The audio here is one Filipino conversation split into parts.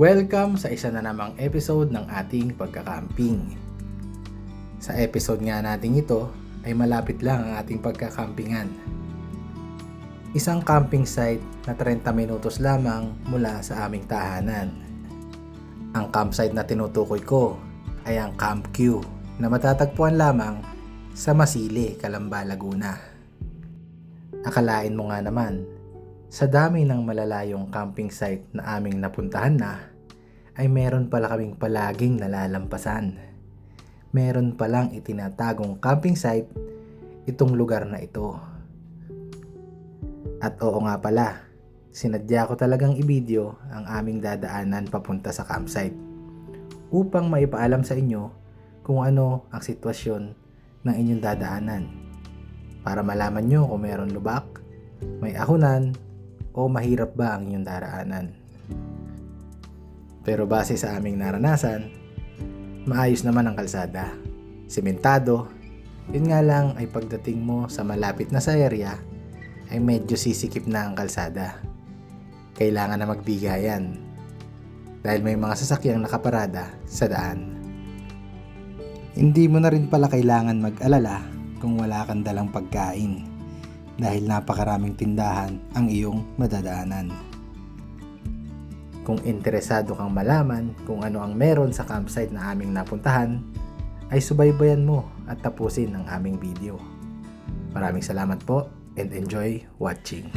Welcome sa isa na namang episode ng ating pagkakamping. Sa episode nga natin ito ay malapit lang ang ating pagkakampingan. Isang camping site na 30 minutos lamang mula sa aming tahanan. Ang campsite na tinutukoy ko ay ang Camp Q na matatagpuan lamang sa Masili, Calamba, Laguna. Akalain mo nga naman, sa dami ng malalayong camping site na aming napuntahan na, ay meron pala kaming palaging nalalampasan. Meron palang itinatagong camping site itong lugar na ito. At oo nga pala, sinadya ko talagang i-video ang aming dadaanan papunta sa campsite upang maipaalam sa inyo kung ano ang sitwasyon ng inyong dadaanan para malaman nyo kung meron lubak, may ahunan, o mahirap ba ang inyong daraanan. Pero base sa aming naranasan, maayos naman ang kalsada, sementado. Yun nga lang ay pagdating mo sa malapit na sa area ay medyo sisikip na ang kalsada. Kailangan na magbigayan dahil may mga sasakyang nakaparada sa daan. Hindi mo na rin pala kailangan mag-alala kung wala kang dalang pagkain dahil napakaraming tindahan ang iyong madadaanan. Kung interesado kang malaman kung ano ang meron sa campsite na aming napuntahan, ay subaybayan mo at tapusin ang aming video. Maraming salamat po and enjoy watching.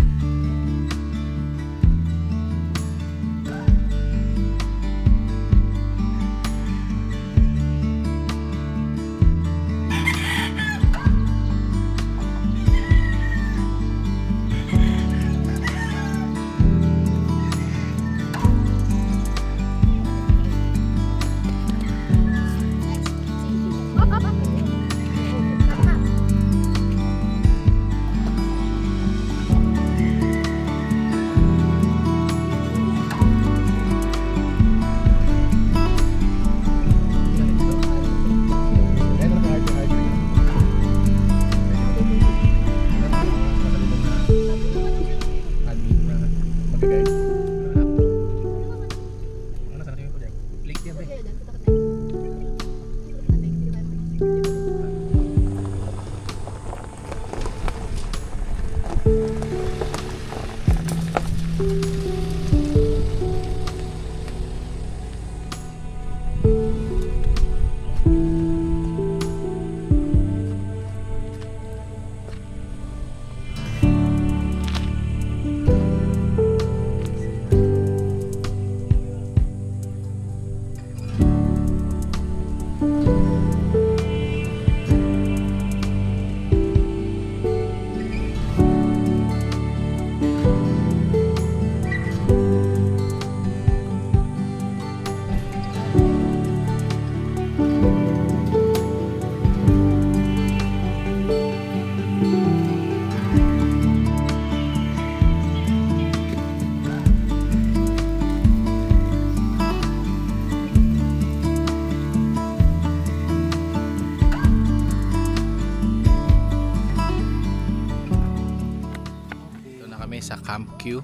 Sa Camp Q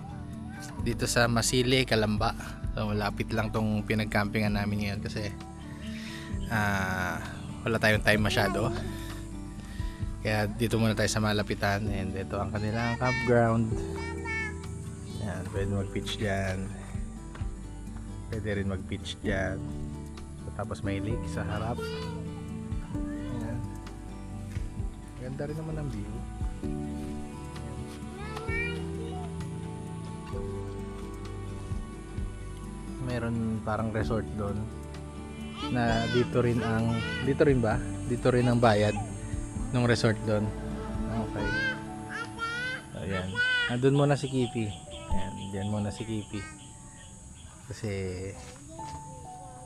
dito sa Masili, Calamba. So malapit lang tong pinagcampingan namin ngayon kasi wala tayong time masyado, kaya dito muna tayo sa malapitan. And ito ang kanilang campground. Yan, pwede mag-pitch dyan, pwede rin mag-pitch dyan. So, tapos may lake sa harap. Yan. Ganda rin naman ang view. Meron parang resort doon na dito rin ang bayad ng resort doon. Okay. So ayan. Doon muna si Kipi. Ayan, diyan muna si Kipi. Kasi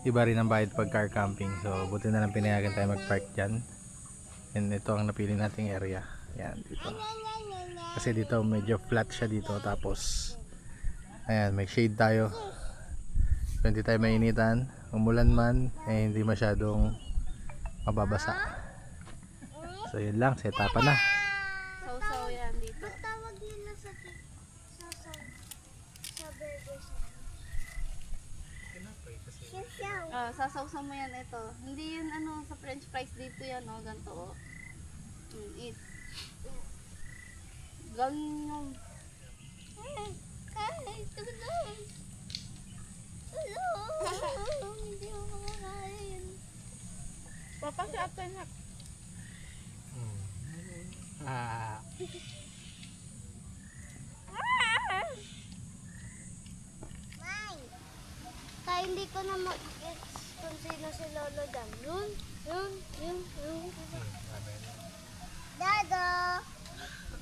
iba rin ang bayad pag car camping. So buti na lang pinayagan tayo mag-park diyan. And ito ang napili nating area. Ayan, dito. Kasi dito medyo flat siya dito, tapos ayan, may shade tayo. So, hindi tayo mainitan, umulan man hindi masyadong mababasa. So yun lang, setapan na. Sausaw yan dito. Tawag nila sa sausaw. Sa burger sa Sasawsaw mo yan ito. Hindi yun ano sa french fries dito yan o. Ganito o. Eat. Ganun. Hindi ako makakain. Papa, si ate na. Ah. Kaya hindi ko na mag-gets kung sino si Lolo dyan. Yun. Dada!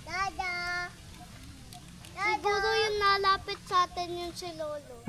Dada! Siguro yung nalapit sa atin yun si Lolo.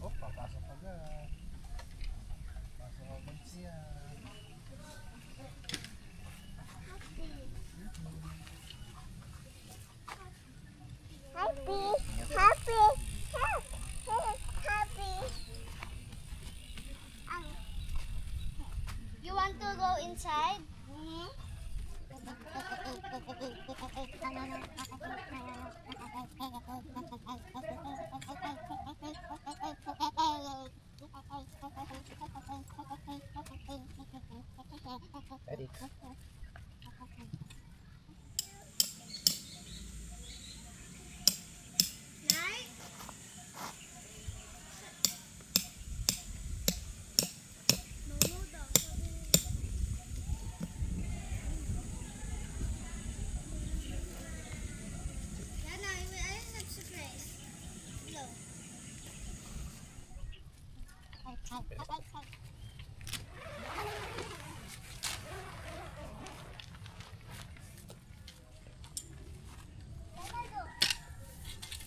Oh, papasok agad. Pasok agad siya. Happy. You want to go inside? Ready?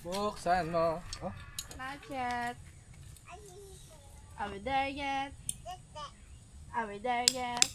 Buksan mo. Oh, Not yet. Are we there yet? Are we there yet?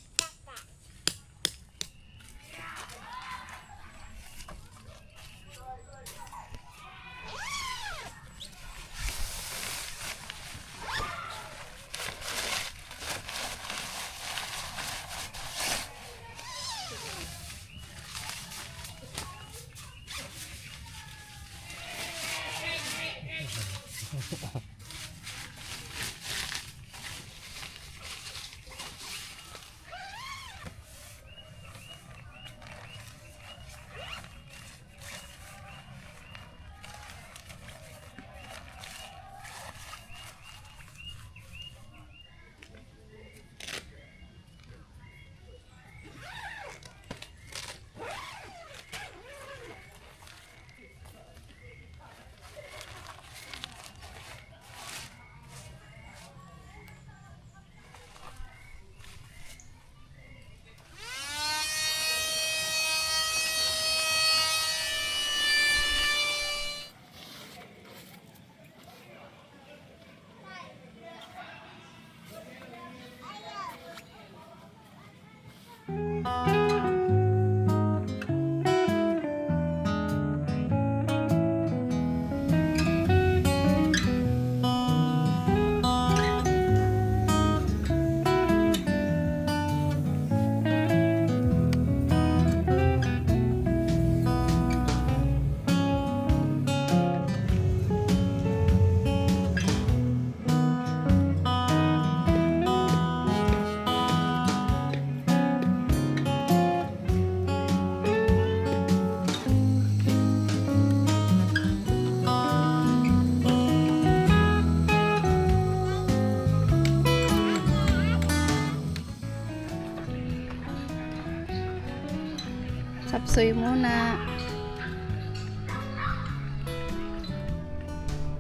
Sapsoy muna.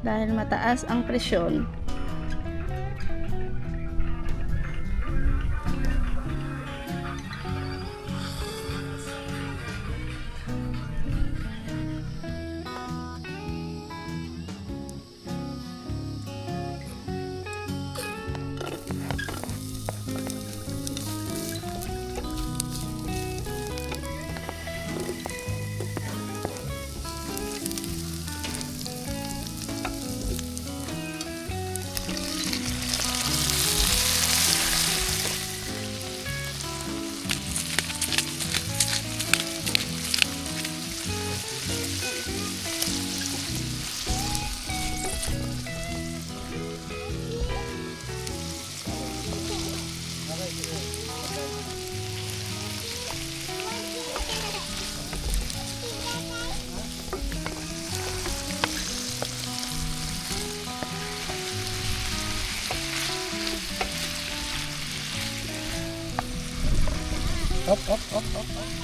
Dahil mataas ang presyon. Up, up, up, up, up.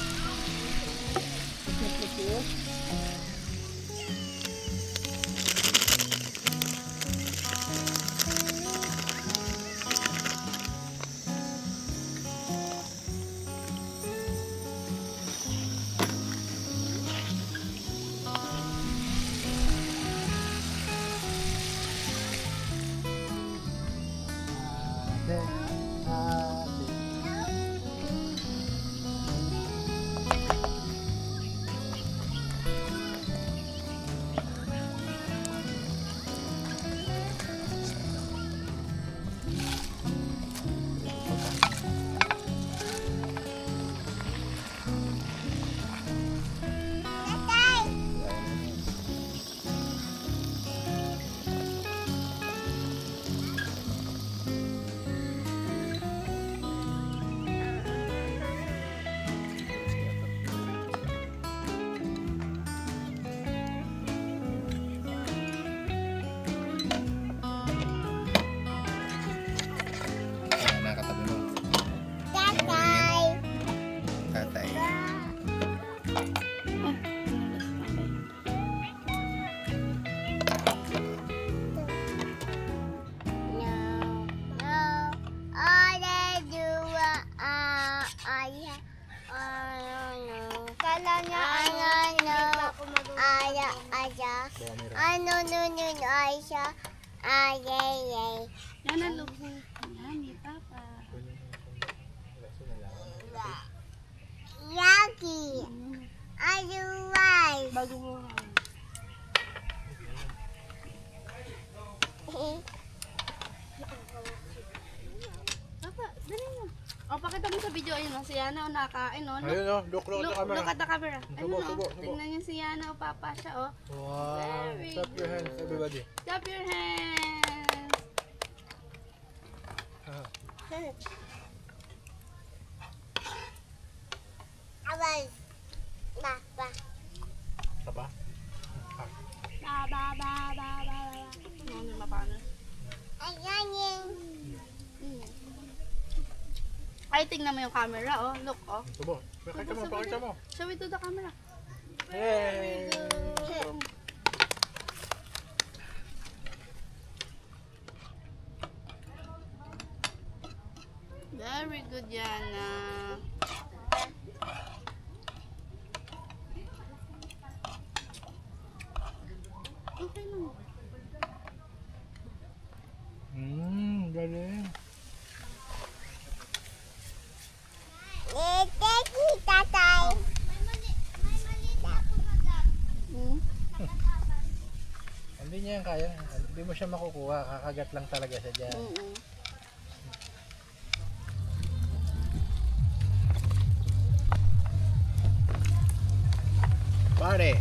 Nakatabi mo. Tatay. Kala niya ano ay siya ay Yan ang lubog. Yan, ni Papa. Yaki ayuway Bago mo. Papa, dali mo. O, pakita mo sa video. Ayun, si Yana o nakain. O, Ayun o, look look at the camera. Subo, Ayun, subo, o. subo. Tingnan niyo si Yana o Papa siya, o. Wow. Very Clap your hands, everybody. Clap your hands. Abay ba Apa? Ba. Ano mapano? ayan yung Ay, tingnan mo yung camera, oh. Look, oh. Subo. Pakita mo. Show it to the camera. Yay! Very good, Yana. Okay lang. Galing. tatay Hindi niya yan kaya. Hindi mo siya makukuha. Kakagat lang talaga siya dyan. Pare!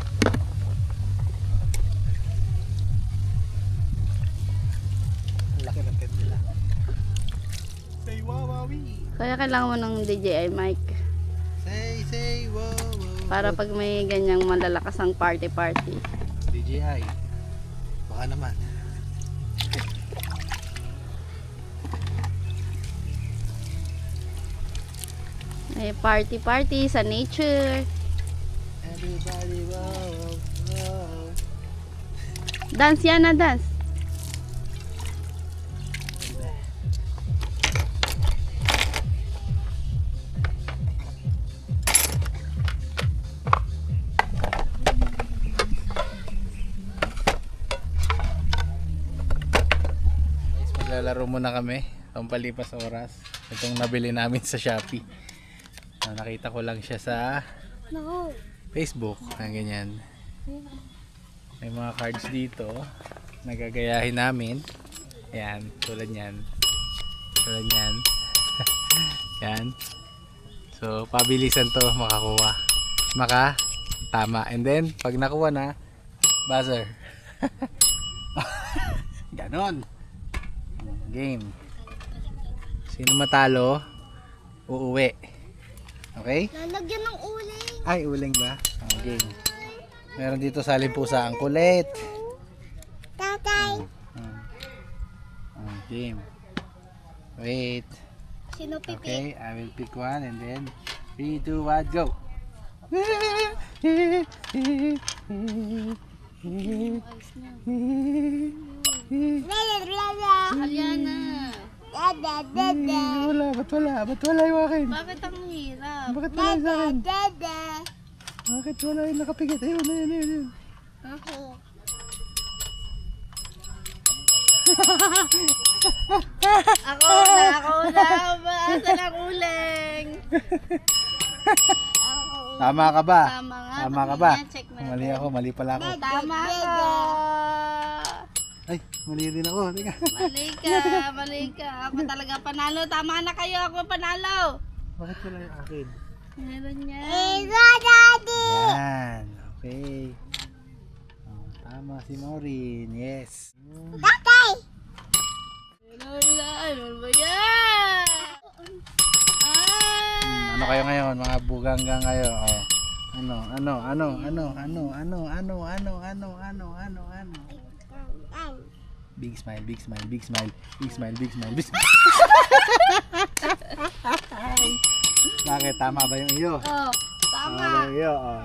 Ang laki ng tent nila. Say wawawi! Kaya kailangan mo ng DJI mic Say wawawi! para pag may ganyang malalakas ang party. DJI. Baka naman. May party sa nature. Everybody, wow, wow. Dance yan na, dance. Guys, maglalaro muna kami. Pampalipas oras. Itong nabili namin sa Shopee. Nakita ko lang siya sa No. Facebook. Ganyan. May mga cards dito. Nagagayahin namin. Ayan, tulad yan. Tulad yan. Yan. So, pabilisan to makakuha. Tama. And then, pag nakuha na, buzzer. Ganon. Game. Sino matalo, uuwi. Okay? Lalagyan ng uling. Ay, uling ba? Game. Meron dito sa pusa ang kulit. Tatay. Game. Wait. Sino pipi? Okay, I will pick one and then 3, 2, 1, go! Aliana. Ba't wala yung akin? Bakit ang hirap? Bakit wala yung sa akin? Bakit wala yung nakapikit? Ayun. Ako na. Maasa ng uling. Tama ka ba? Tama nga. Tama ka ba? Check mo. Mali pala ako. Tama ako. Ay, mali din ako. Teka. Mali ka. Ako talaga panalo. Tama na kayo. Ako panalo. Bakit wala yung akin? Meron yan. Yan. Okay. Tama si Maureen. Yes. Ano ba yan? Ano kayo ngayon? Mga buganggang kayo. Oh. Ano? Big smile. Bakit? Tama ba yung iyo? Oh, Tama ba tama. yung iyo? Oh.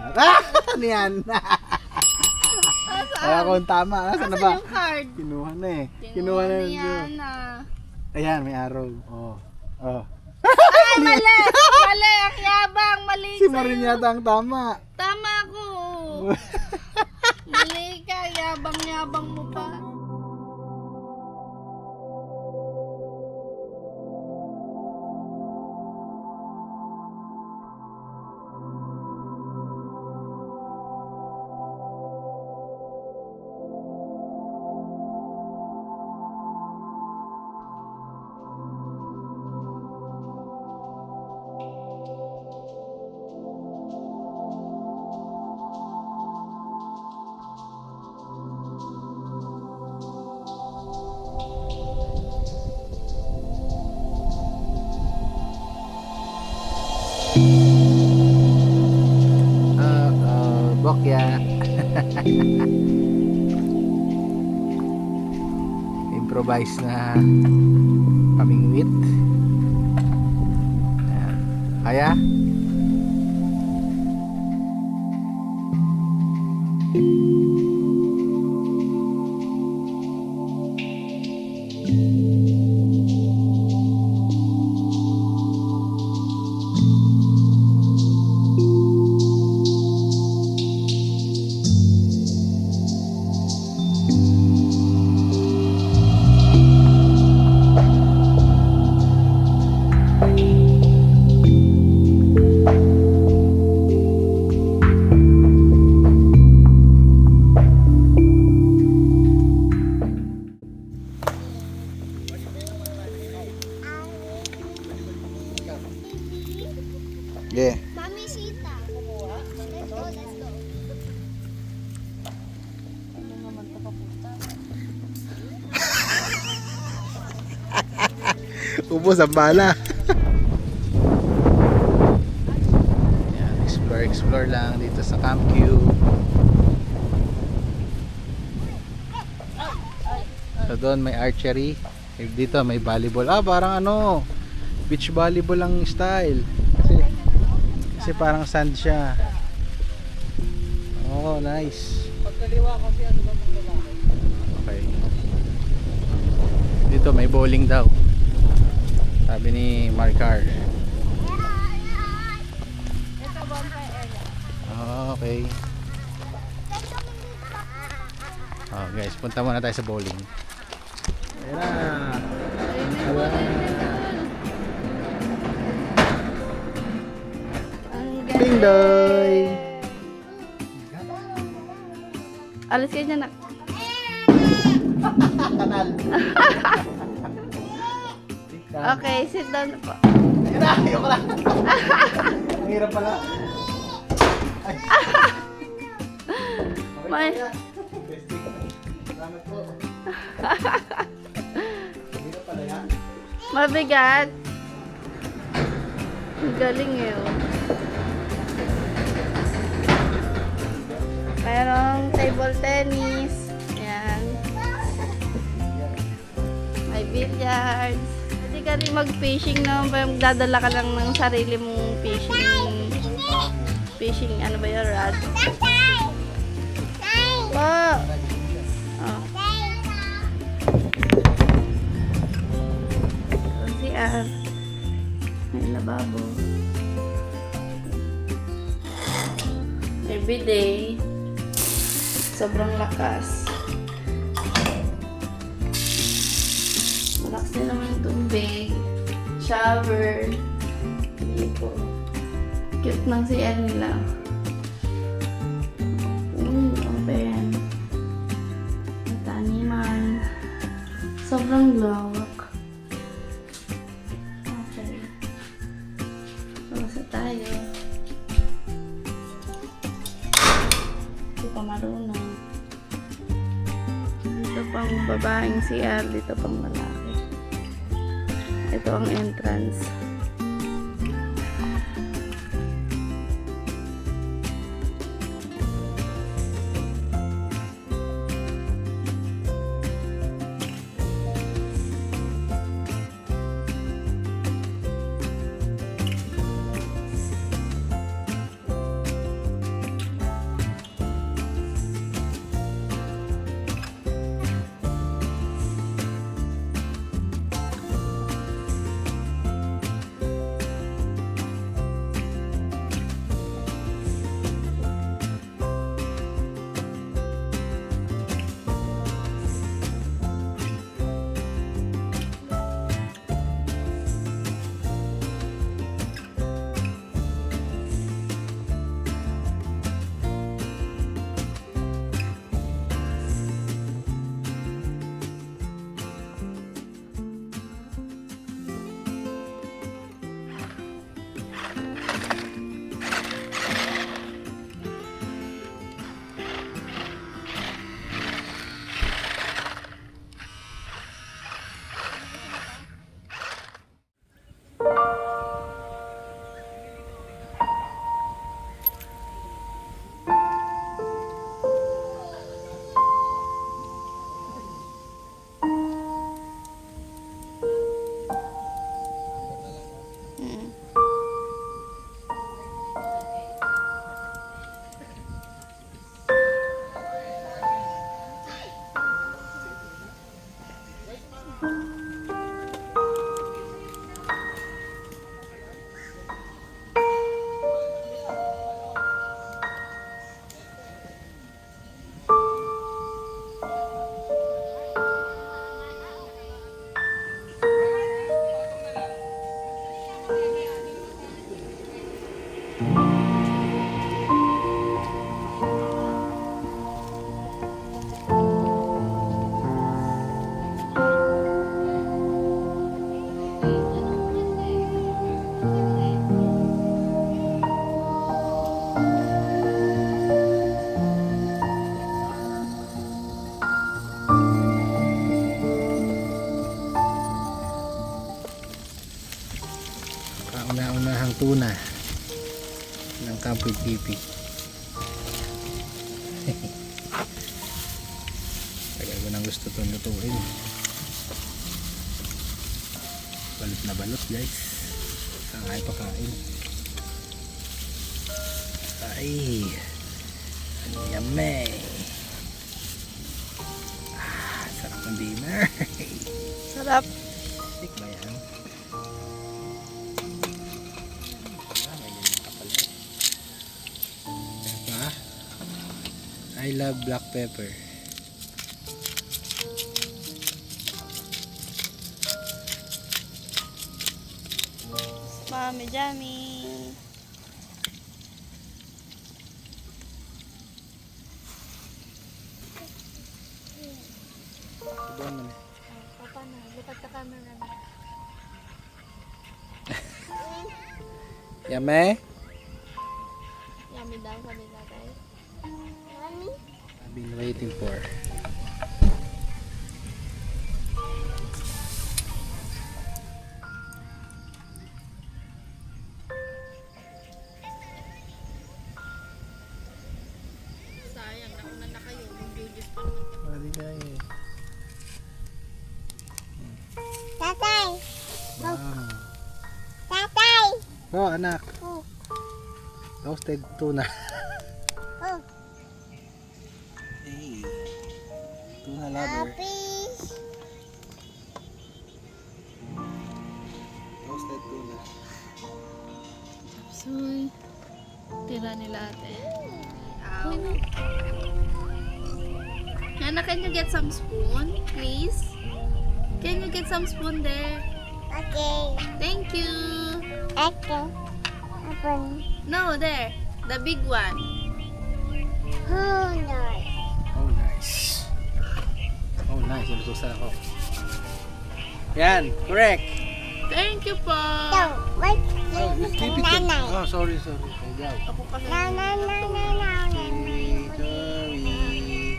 Ano yan? Kaya kung tama. Nasaan na ba? Yung card. Kinuha na eh. Kinuha na yung iyo. yan ah. Ayan, may arrow. Oh. Ay, mali! Mali! Ang yabang! Mali Si ka! Maureen yata ang tama. Tama ko! Mali ka! Yabang-yabang mo pa. Bokya. Improvise na pamingwit. Ayan. Kaya? Yeah. Mami Sita. Let's go. Ubos ang bala. Yan, explore lang dito sa Camp Q. So doon may archery. Dito may volleyball. Parang beach volleyball ang style. Kasi parang sand siya. Oh, nice. Pagkaliwa kasi ano ba pang lalaki? Okay. Dito may bowling daw. Sabi ni Marcar. Ito, bonfire area. Okay. Oh, guys, punta muna tayo sa bowling. Ayan na. Aba. Ang Ding doy. Alis kayo dyan, nak. Kanal. Okay, sit down po. Ayun na, ayoko lang. Ang hirap pala. Ay. May- Salamat po. Ang hirap pala yan. Mabigat. Ang galing eh. Oh. Mayroong table tennis. Ayan. May billiards. Pwede ka rin mag-fishing na. Magdadala ka lang ng sarili mong fishing. Fishing, ano ba yun, rod? Wow! Oh. CR. May lababo. Every day. Sobrang lakas. Malakas din naman yung tubig. Shower. Dito. Cute ng CR nila. Open. May taniman. Sobrang lawak. Okay. Basta tayo. Hindi pa marunong. Dito pang babaeng CR, dito pang lalaki. Ito ang entrance. Kauna-unahang tuna ng Kampoy TV. Tagal ko nang gusto itong lutuin. Balot na balot guys. Sangay pakain. Ay. Yummy! Sarap ng dinner. Sarap. Stick ba yan? May ganyan ka pala. Diba? I love black pepper. Mami Jammy. Subuhan mo na. Papa na, lipat ka camera na. Yummy? Yummy daw sabi tatay. Mami? I've been waiting for. Sayang, nauna na kayo. Mag-jujus pa. Mali na eh. Tatay! Wow. Tatay! Oh, anak. Oh, Roasted tuna. oh. Hey. Tuna lover. Puppies! Roasted tuna. Soy. Tira nila ate. Hannah, can you get some spoon, please? Can you get some spoon there? Okay. Thank you. Okay. Open. No, there. The big one. Oh, no. Oh, nice. Oh, nice. Nalutusan ako. Yan, correct. Thank you po. No, wait. Oh, keep it. Nanay. Oh, sorry. Ay, daw. Ako kasi. No, no, no, no, no, no. Sorry.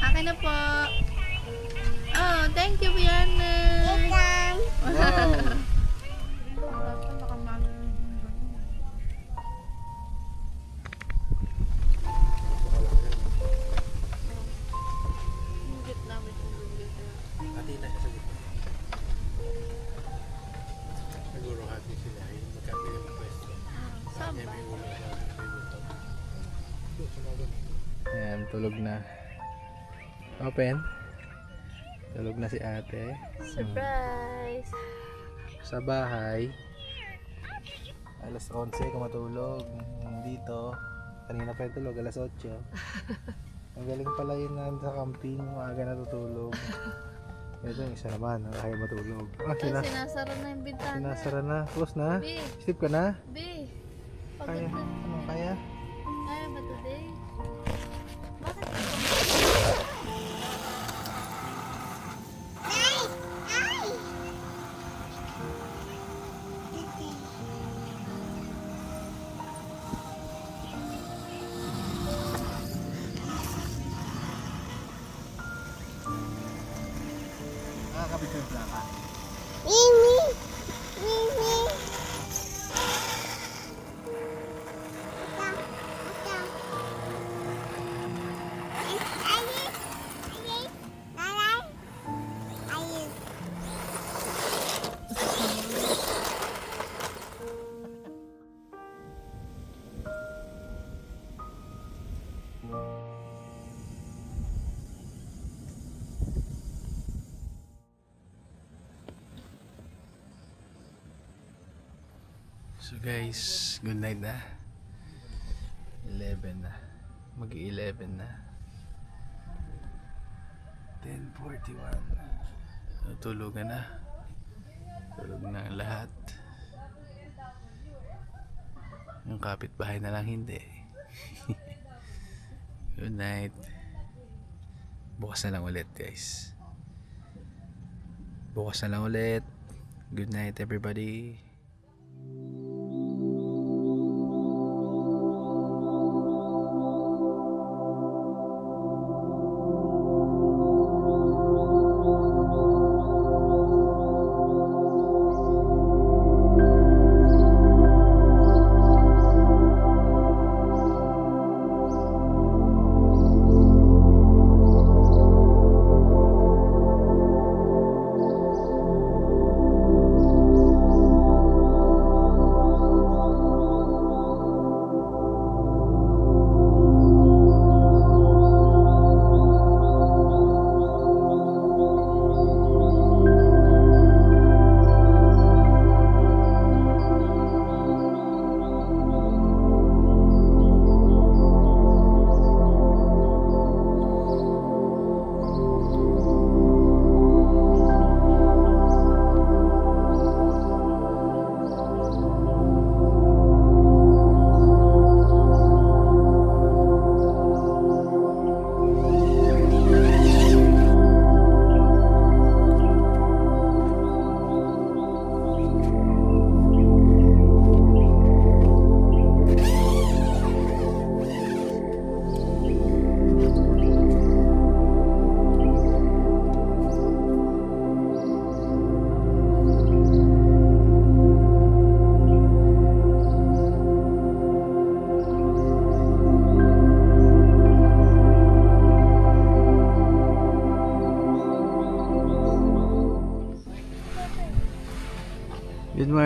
Akin na po. Oh, thank you, Biana. Welcome. Wow. Hati na siya sa gitna. Siguro hati sila. Yung magkabili ng pwesto. Saan May ba? ulo sa may buto. Ayan, tulog na. Open. Tulog na si ate. Surprise. Sa bahay. Alas 11 kung matulog. Dito. Kanina pa yung tulog. Alas 8. Ang galing pala yun na sa camping. Maaga natutulog. Ito yung isa naman. Kaya matulog. Ah, Sinasara na yung bintana. sinasara na. Close na. B, Sleep ka na. B. Kaya. Pagod na. Ano kaya? Kaya ba today? Bakit? Nakakabit yung plaka. Mimi. Mimi. Ito. Ito. Ayun. Ayun. Nanay. Ayun. So guys, good night na. 11 na. Mag-11 na. 10:41. Tulugan na. Tulog na ang lahat. Yung kapitbahay na lang hindi. Good night. Bukas na lang ulit guys. Bukas na lang ulit. Good night everybody.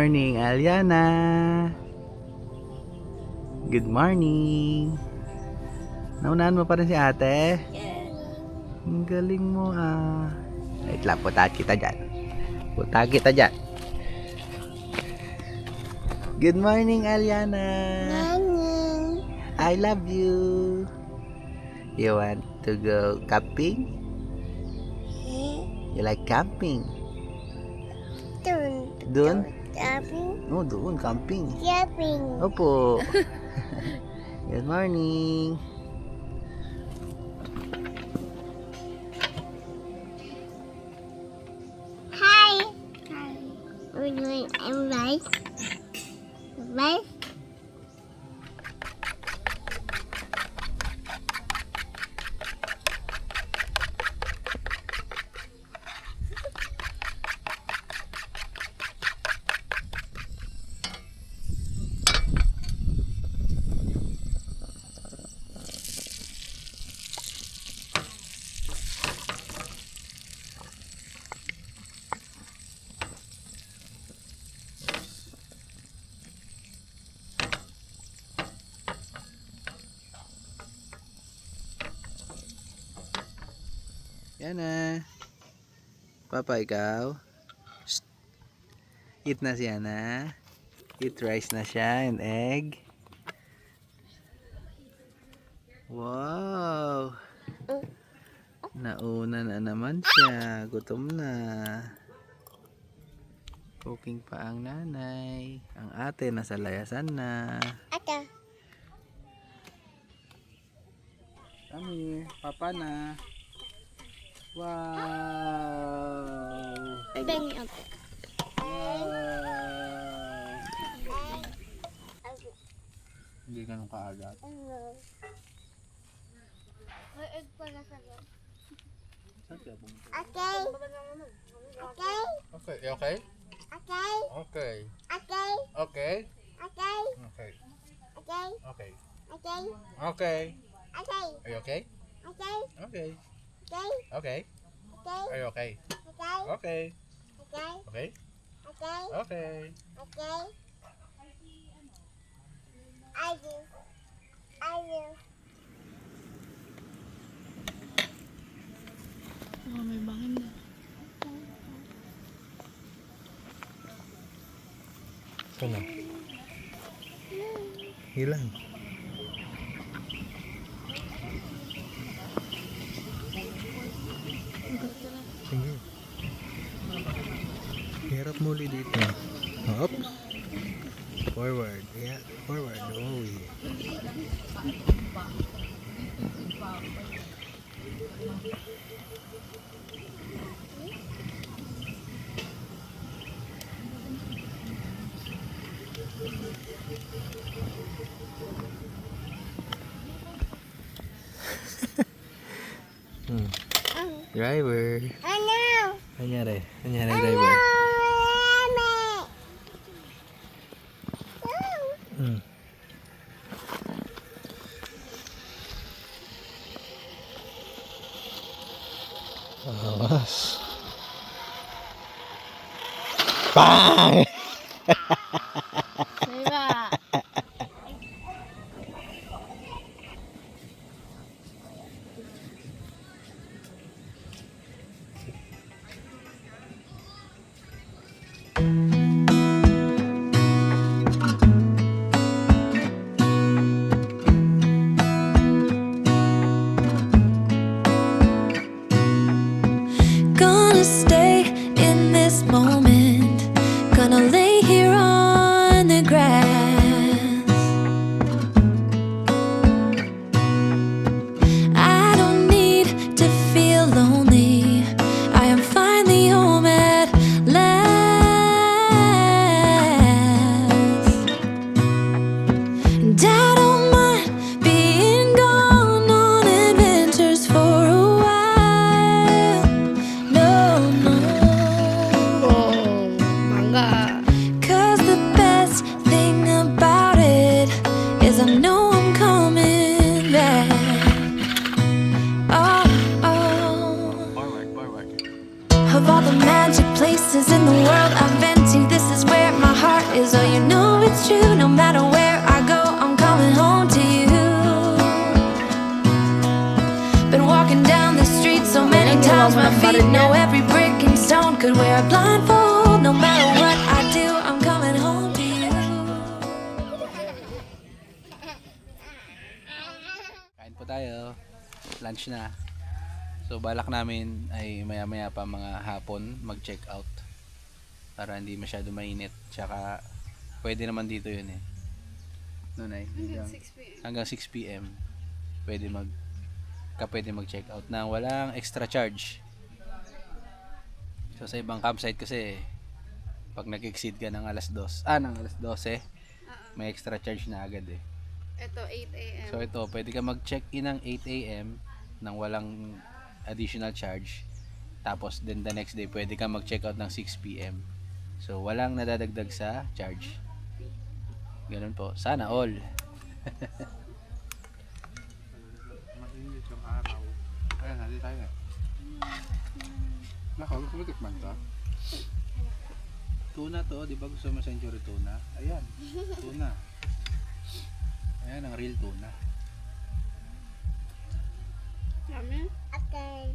morning, Aliana. Good morning. Naunahan mo pa rin si ate? Yes. Ang galing mo ah. Wait lang, putahan kita dyan. Putahan kita dyan. Good morning, Aliana. Nani. I love you. You want to go camping? You like camping? Dun. Doon? Shopping. Oh, doon, camping. Shopping. Opo. Good morning. Hi. Hi. We're doing rice. Rice. Yan na. Papa, ikaw. Shh. Eat na siya na. Eat rice na siya and egg. Wow. Nauna na naman siya. Gutom na. Cooking pa ang nanay. Ang ate nasa layasan na. Ata. Come here. Papa na. Wow. Dami ako. Wow. Hindi ganun kaagad. May egg pala sa loob. Saan kaya pumunta? Okay. Okay. Okay. Okay? Okay. Okay. Okay. Okay. Okay. Okay. Okay. Okay. Okay. Okay. Okay. Are you okay? Okay. Okay. Okay. Okay. Okay. Are you okay? Okay. Okay. Okay. Okay. Okay. Okay. Okay. I do. I do. Oh, may bangin na. Ito na. Hilang. Sige. Hirap muli dito. Oops. Forward. Yeah, forward. Oh, yeah. Driver. Ano? Anyari? Anyari driver? Hmm. Awas. Bang! Diba? Gonna stay in this moment. Gonna lay here all tayo. Lunch na. So balak namin ay maya-maya pa mga hapon mag-check out para hindi masyado mainit. Tsaka pwede naman dito yun eh. Nunay, hanggang 6 p.m. pwede mag-check out na walang extra charge. So sa ibang campsite kasi pag nag-exceed ka ng alas 12, may extra charge na agad eh. Ito, 8 a.m. So ito, pwede ka mag-check-in ng 8 a.m. nang walang additional charge. Tapos then the next day, pwede ka mag-check out ng 6 p.m. So walang nadadagdag sa charge. Ganun po. Sana all. Mainit yung araw. Ayan, hindi tayo na. Nako, gusto mo tikman to? Tuna to, di ba gusto mo century tuna? Ayan, tuna. Ayan ang real tuna. Kami? Okay.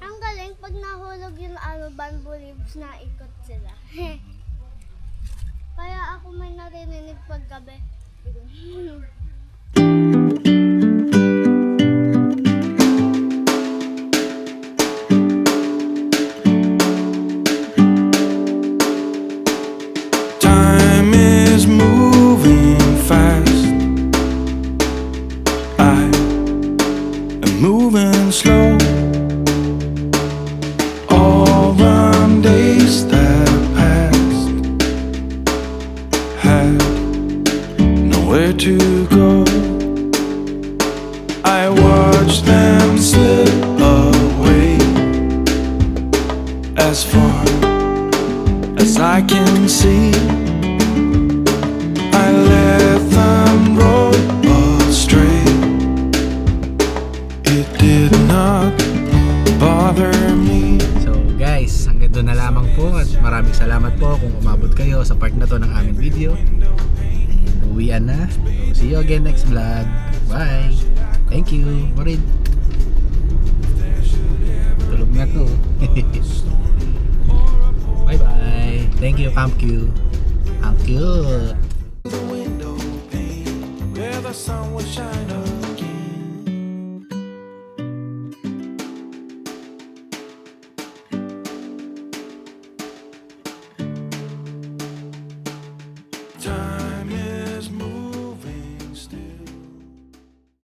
Ang galing pag nahulog yung bamboo leaves na ikot sila. Kaya ako may narinig paggabi. Time is moving fast. I am moving slow. All the days that passed had nowhere to go. I watched them slip away as far as I can see. I let them roll astray. It did not bother me. So guys, hanggang doon na lamang po at maraming salamat po kung umabot kayo sa part na to ng aming video. And uwian na. So, see you again next vlog. Bye! Thank you! Marid! Tulog na to. Bye bye! Thank you, Camp Q! Ang cute! The window pane where the sun will shine again. Time